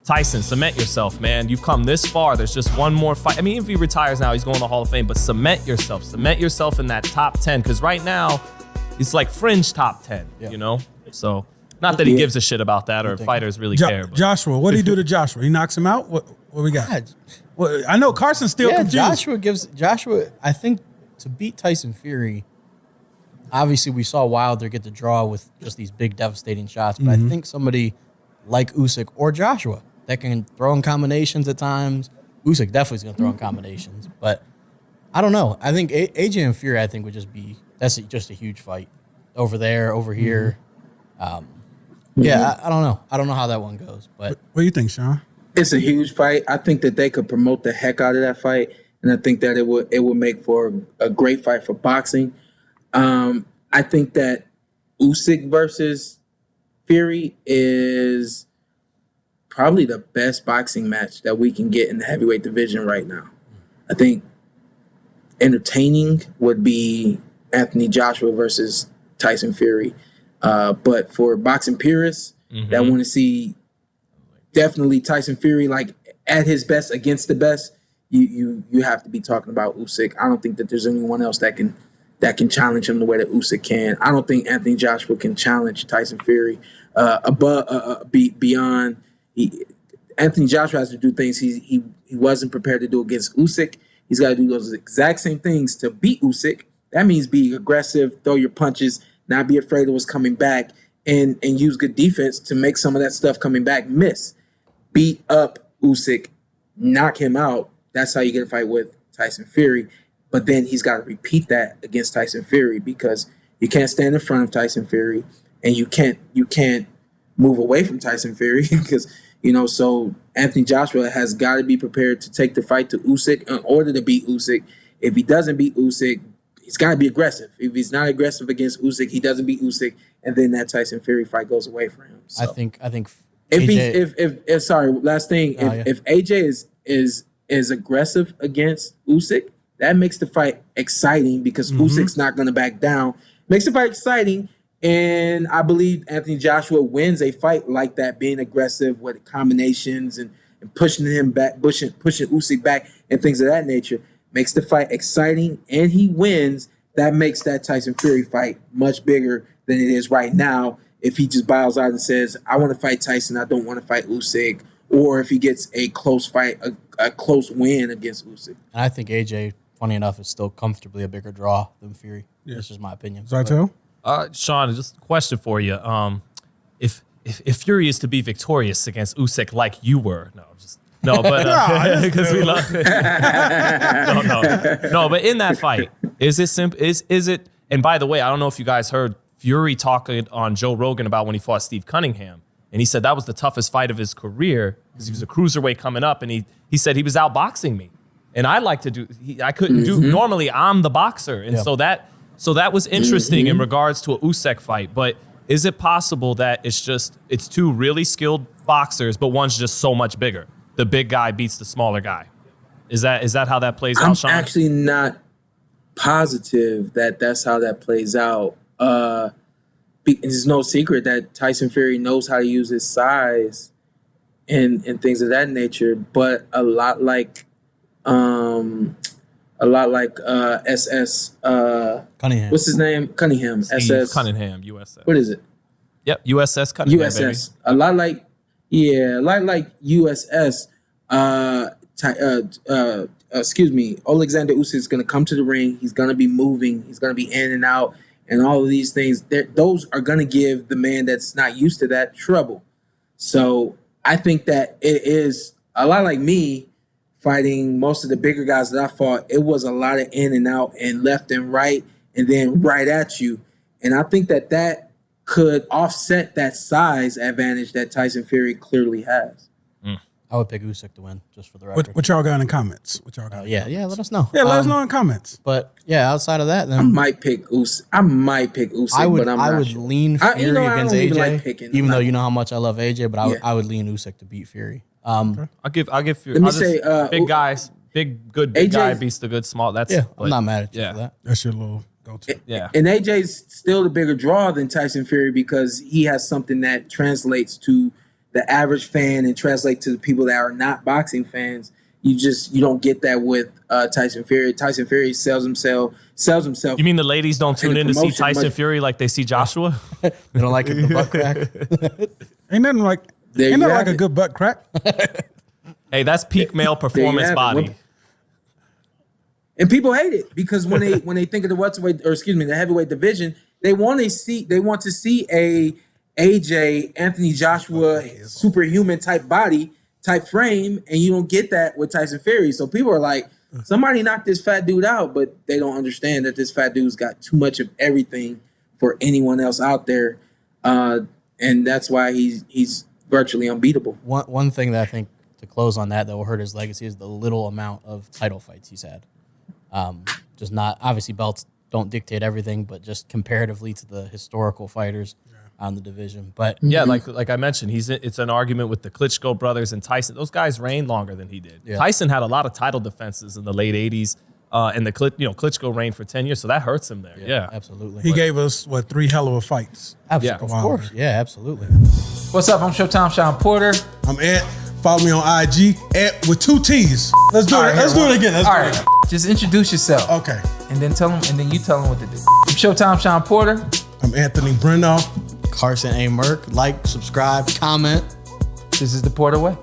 Tyson, cement yourself, man. You've come this far. There's just one more fight. I mean, if he retires now, he's going to the Hall of Fame, but cement yourself. Cement yourself in that top 10, because right now, it's like fringe top 10, you know? So, not that he gives a shit about that or fighters really care. But. Joshua, what did he do to Joshua? He knocks him out? What we got? God. Well, I know Carson's still confused. Joshua, I think, to beat Tyson Fury, obviously we saw Wilder get the draw with just these big devastating shots, but I think somebody like Usyk or Joshua that can throw in combinations at times. Usyk definitely is going to throw in combinations, but I don't know. I think AJ and Fury, I think, would just be, that's just a huge fight. Over there, over here. Yeah, I don't know. I don't know how that one goes. But what do you think, Sean? It's a huge fight. I think that they could promote the heck out of that fight, and I think that it would make for a great fight for boxing. I think that Usyk versus Fury is probably the best boxing match that we can get in the heavyweight division right now. I think entertaining would be Anthony Joshua versus Tyson Fury. But for boxing purists that want to see definitely Tyson Fury like at his best against the best, you have to be talking about Usyk. I don't think that there's anyone else that can challenge him the way that Usyk can. I don't think Anthony Joshua can challenge Tyson Fury beyond. Anthony Joshua has to do things he wasn't prepared to do against Usyk. He's got to do those exact same things to beat Usyk. That means be aggressive, throw your punches, not be afraid of what's coming back, and use good defense to make some of that stuff coming back miss. Beat up Usyk, knock him out. That's how you get a fight with Tyson Fury. But then he's got to repeat that against Tyson Fury, because you can't stand in front of Tyson Fury, and you can't move away from Tyson Fury because, so Anthony Joshua has got to be prepared to take the fight to Usyk in order to beat Usyk. If he doesn't beat Usyk, he's got to be aggressive. If he's not aggressive against Usyk, he doesn't beat Usyk, and then that Tyson Fury fight goes away for him. So. I think if sorry, last thing, if AJ is aggressive against Usyk, that makes the fight exciting because Usyk's not going to back down. Makes the fight exciting, and I believe Anthony Joshua wins a fight like that, being aggressive with combinations and pushing him back, pushing Usyk back, and things of that nature. Makes the fight exciting, and he wins. That makes that Tyson Fury fight much bigger than it is right now. If he just bows out and says, "I want to fight Tyson, I don't want to fight Usyk," or if he gets a close fight, a close win against Usyk. And I think AJ, funny enough, is still comfortably a bigger draw than Fury. Yeah. That's just my opinion. Zittel? Sean, just a question for you. If Fury is to be victorious against Usyk like you were, but because we love it. No, but in that fight, is it simple? Is it? And by the way, I don't know if you guys heard Fury talking on Joe Rogan about when he fought Steve Cunningham, and he said that was the toughest fight of his career because he was a cruiserweight coming up, and he said he was outboxing me, and I like to do. I couldn't do normally. I'm the boxer, and so that was interesting in regards to a Usyk fight. But is it possible that it's two really skilled boxers, but one's just so much bigger? The big guy beats the smaller guy. Is that how that plays out, Sean? I'm actually not positive that that's how that plays out. It's no secret that Tyson Fury knows how to use his size and things of that nature, but a lot like SS Cunningham. What's his name? Cunningham. Steve SS Cunningham, USS. What is it? Yep, USS Cunningham. USS. Baby. A lot like USS. Alexander Usyk is going to come to the ring. He's going to be moving. He's going to be in and out, and all of these things. Those are going to give the man that's not used to that trouble. So I think that it is a lot like me fighting most of the bigger guys that I fought. It was a lot of in and out and left and right, and then right at you. And I think that could offset that size advantage that Tyson Fury clearly has. I would pick Usyk to win, just for the record. What y'all got in the comments? Let us know. Yeah, let us know in comments. But yeah, outside of that, then I might pick Usyk. I would sure. lean Fury against AJ, like picking, even though you know how much I love AJ. But I would lean Usyk to beat Fury. I'll give Fury. Let me say, big guys, big guy beats the good small. That's I'm not mad at you for that. That's your little go-to. Yeah, and AJ's still the bigger draw than Tyson Fury because he has something that translates to the average fan and translate to the people that are not boxing fans. You don't get that with Tyson Fury. Tyson Fury sells himself. You mean the ladies don't tune in to see Tyson Fury like they see Joshua? They don't like it, the butt crack. Ain't nothing like a good butt crack. Hey, that's peak male performance body. And people hate it because when they think of the heavyweight division, they want to see a AJ, Anthony Joshua, superhuman type body, type frame, and you don't get that with Tyson Fury. So people are like, somebody knocked this fat dude out, but they don't understand that this fat dude's got too much of everything for anyone else out there, and that's why he's virtually unbeatable. One thing that I think to close on that will hurt his legacy is the little amount of title fights he's had. Just not obviously belts don't dictate everything, but just comparatively to the historical fighters on the division. But yeah, like I mentioned, it's an argument with the Klitschko brothers and Tyson. Those guys reigned longer than he did. Yeah. Tyson had a lot of title defenses in the late 80s, and Klitschko reigned for 10 years, so that hurts him there. Yeah. Absolutely. He gave us 3 hell of a fights. Absolutely. Of course. Yeah, absolutely. What's up? I'm Showtime Shawn Porter. I'm Ant. Follow me on IG, Ant with 2 T's. Let's do it. Let's do it again. All right. Just introduce yourself. Okay. And then you tell them what to do. I'm Showtime Shawn Porter. I'm Anthony Brenagh. Carson Merk. Like, subscribe, comment. This is the Porter Way.